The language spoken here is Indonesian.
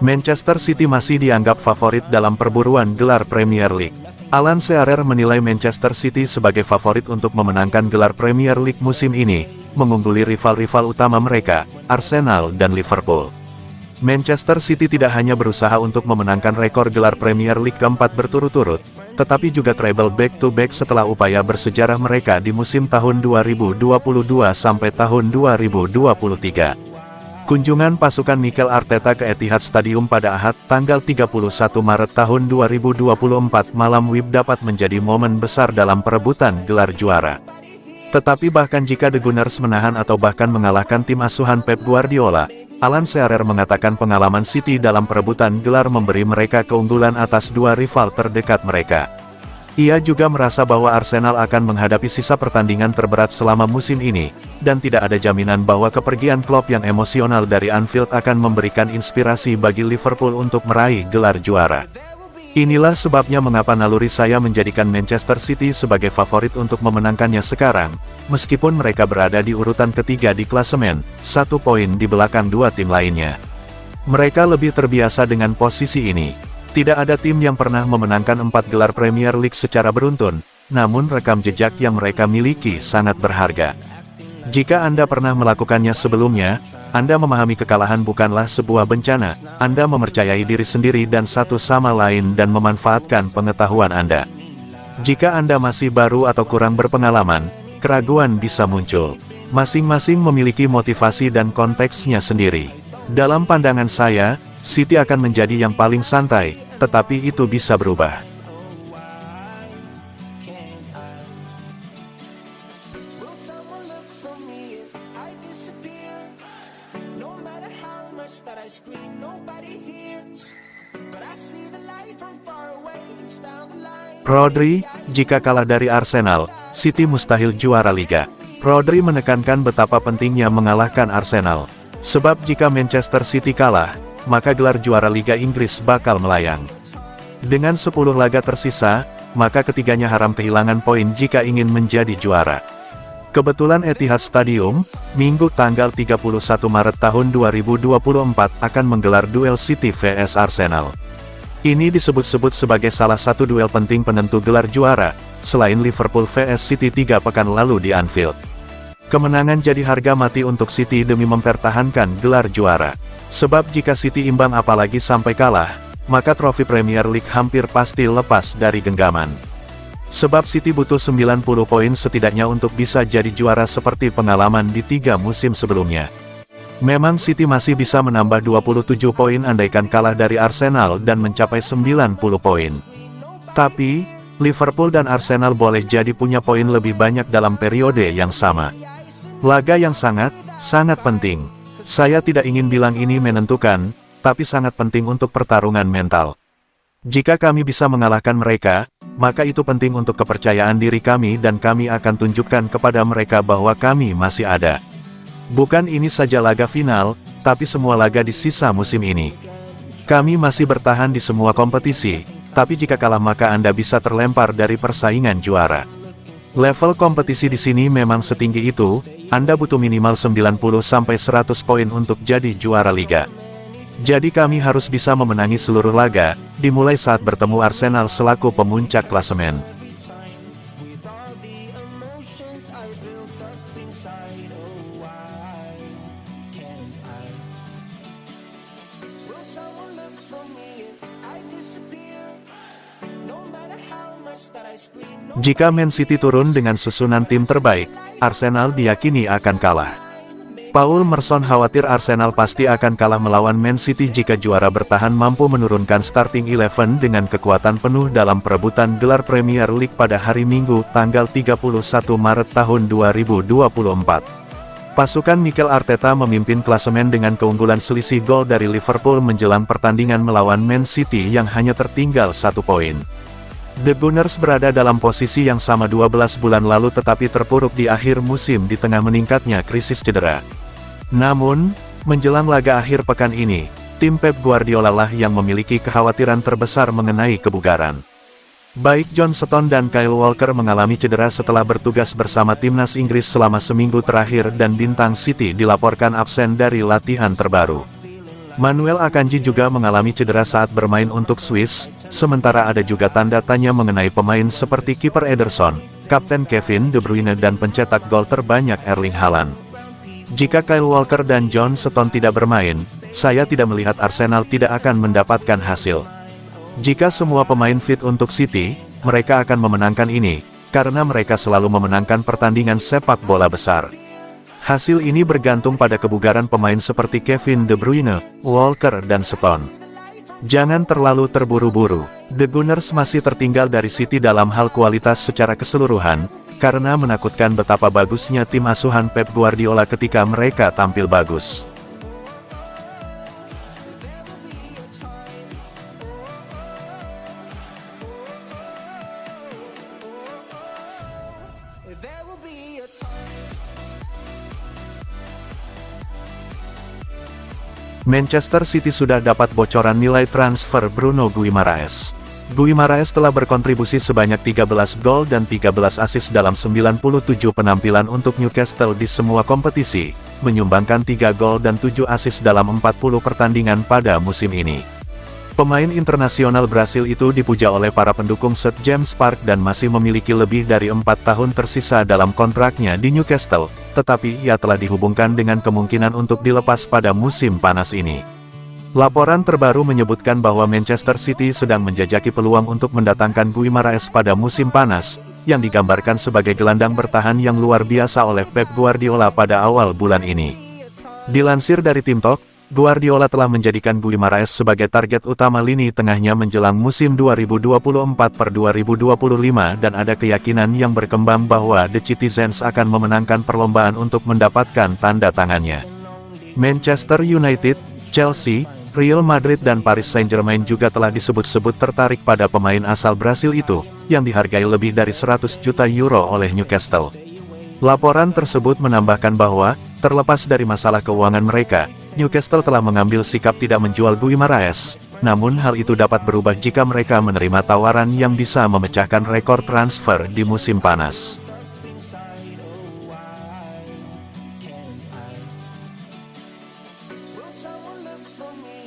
Manchester City masih dianggap favorit dalam perburuan gelar Premier League. Alan Shearer menilai Manchester City sebagai favorit untuk memenangkan gelar Premier League musim ini, mengungguli rival-rival utama mereka, Arsenal dan Liverpool. Manchester City tidak hanya berusaha untuk memenangkan rekor gelar Premier League keempat berturut-turut, tetapi juga treble back-to-back setelah upaya bersejarah mereka di musim tahun 2022 sampai tahun 2023. Kunjungan pasukan Mikel Arteta ke Etihad Stadium pada Ahad, tanggal 31 Maret tahun 2024 malam WIB dapat menjadi momen besar dalam perebutan gelar juara. Tetapi bahkan jika The Gunners menahan atau bahkan mengalahkan tim asuhan Pep Guardiola, Alan Shearer mengatakan pengalaman City dalam perebutan gelar memberi mereka keunggulan atas dua rival terdekat mereka. Ia juga merasa bahwa Arsenal akan menghadapi sisa pertandingan terberat selama musim ini, dan tidak ada jaminan bahwa kepergian Klopp yang emosional dari Anfield akan memberikan inspirasi bagi Liverpool untuk meraih gelar juara. Inilah sebabnya mengapa naluri saya menjadikan Manchester City sebagai favorit untuk memenangkannya sekarang, meskipun mereka berada di urutan ketiga di klasemen, 1 poin di belakang dua tim lainnya. Mereka lebih terbiasa dengan posisi ini. Tidak ada tim yang pernah memenangkan 4 gelar Premier League secara beruntun, namun rekam jejak yang mereka miliki sangat berharga. Jika Anda pernah melakukannya sebelumnya, Anda memahami kekalahan bukanlah sebuah bencana, Anda mempercayai diri sendiri dan satu sama lain dan memanfaatkan pengetahuan Anda. Jika Anda masih baru atau kurang berpengalaman, keraguan bisa muncul. Masing-masing memiliki motivasi dan konteksnya sendiri. Dalam pandangan saya, City akan menjadi yang paling santai, tetapi itu bisa berubah. Rodri, jika kalah dari Arsenal, City mustahil juara Liga. Rodri menekankan betapa pentingnya mengalahkan Arsenal. Sebab jika Manchester City kalah, maka gelar juara Liga Inggris bakal melayang. Dengan 10 laga tersisa, maka ketiganya haram kehilangan poin jika ingin menjadi juara. Kebetulan Etihad Stadium, Minggu tanggal 31 Maret tahun 2024 akan menggelar duel City vs Arsenal. Ini disebut-sebut sebagai salah satu duel penting penentu gelar juara, selain Liverpool vs City 3 pekan lalu di Anfield. Kemenangan jadi harga mati untuk City demi mempertahankan gelar juara. Sebab jika City imbang apalagi sampai kalah, maka trofi Premier League hampir pasti lepas dari genggaman. Sebab City butuh 90 poin setidaknya untuk bisa jadi juara seperti pengalaman di 3 musim sebelumnya. Memang City masih bisa menambah 27 poin andaikan kalah dari Arsenal dan mencapai 90 poin. Tapi, Liverpool dan Arsenal boleh jadi punya poin lebih banyak dalam periode yang sama. Laga yang sangat penting. Saya tidak ingin bilang ini menentukan, tapi sangat penting untuk pertarungan mental. Jika kami bisa mengalahkan mereka, maka itu penting untuk kepercayaan diri kami dan kami akan tunjukkan kepada mereka bahwa kami masih ada. Bukan ini saja laga final, tapi semua laga di sisa musim ini. Kami masih bertahan di semua kompetisi, tapi jika kalah maka Anda bisa terlempar dari persaingan juara. Level kompetisi di sini memang setinggi itu, Anda butuh minimal 90-100 poin untuk jadi juara Liga. Jadi kami harus bisa memenangi seluruh laga, dimulai saat bertemu Arsenal selaku pemuncak klasemen. Jika Man City turun dengan susunan tim terbaik, Arsenal diyakini akan kalah. Paul Merson khawatir Arsenal pasti akan kalah melawan Man City jika juara bertahan mampu menurunkan starting 11 dengan kekuatan penuh dalam perebutan gelar Premier League pada hari Minggu, tanggal 31 Maret tahun 2024. Pasukan Mikel Arteta memimpin klasemen dengan keunggulan selisih gol dari Liverpool menjelang pertandingan melawan Man City yang hanya tertinggal 1 poin. The Gunners berada dalam posisi yang sama 12 bulan lalu tetapi terpuruk di akhir musim di tengah meningkatnya krisis cedera. Namun, menjelang laga akhir pekan ini, tim Pep Guardiola lah yang memiliki kekhawatiran terbesar mengenai kebugaran. Baik John Stones dan Kyle Walker mengalami cedera setelah bertugas bersama timnas Inggris selama seminggu terakhir dan bintang City dilaporkan absen dari latihan terbaru. Manuel Akanji juga mengalami cedera saat bermain untuk Swiss, sementara ada juga tanda tanya mengenai pemain seperti kiper Ederson, Kapten Kevin De Bruyne dan pencetak gol terbanyak Erling Haaland. Jika Kyle Walker dan John Stones tidak bermain, saya tidak melihat Arsenal tidak akan mendapatkan hasil. Jika semua pemain fit untuk City, mereka akan memenangkan ini, karena mereka selalu memenangkan pertandingan sepak bola besar. Hasil ini bergantung pada kebugaran pemain seperti Kevin De Bruyne, Walker dan Stones. Jangan terlalu terburu-buru. The Gunners masih tertinggal dari City dalam hal kualitas secara keseluruhan, karena menakutkan betapa bagusnya tim asuhan Pep Guardiola ketika mereka tampil bagus. Manchester City sudah dapat bocoran nilai transfer Bruno Guimaraes. Guimaraes telah berkontribusi sebanyak 13 gol dan 13 assist dalam 97 penampilan untuk Newcastle di semua kompetisi, menyumbangkan 3 gol dan 7 assist dalam 40 pertandingan pada musim ini. Pemain internasional Brasil itu dipuja oleh para pendukung St. James Park dan masih memiliki lebih dari 4 tahun tersisa dalam kontraknya di Newcastle, tetapi ia telah dihubungkan dengan kemungkinan untuk dilepas pada musim panas ini. Laporan terbaru menyebutkan bahwa Manchester City sedang menjajaki peluang untuk mendatangkan Guimaraes pada musim panas, yang digambarkan sebagai gelandang bertahan yang luar biasa oleh Pep Guardiola pada awal bulan ini. Dilansir dari Tim Talk, Guardiola telah menjadikan Guimaraes sebagai target utama lini tengahnya menjelang musim 2024-2025 dan ada keyakinan yang berkembang bahwa The Citizens akan memenangkan perlombaan untuk mendapatkan tanda tangannya. Manchester United, Chelsea, Real Madrid dan Paris Saint-Germain juga telah disebut-sebut tertarik pada pemain asal Brasil itu, yang dihargai lebih dari 100 juta euro oleh Newcastle. Laporan tersebut menambahkan bahwa, terlepas dari masalah keuangan mereka, Newcastle telah mengambil sikap tidak menjual Guimaraes, namun hal itu dapat berubah jika mereka menerima tawaran yang bisa memecahkan rekor transfer di musim panas. Will someone look for me?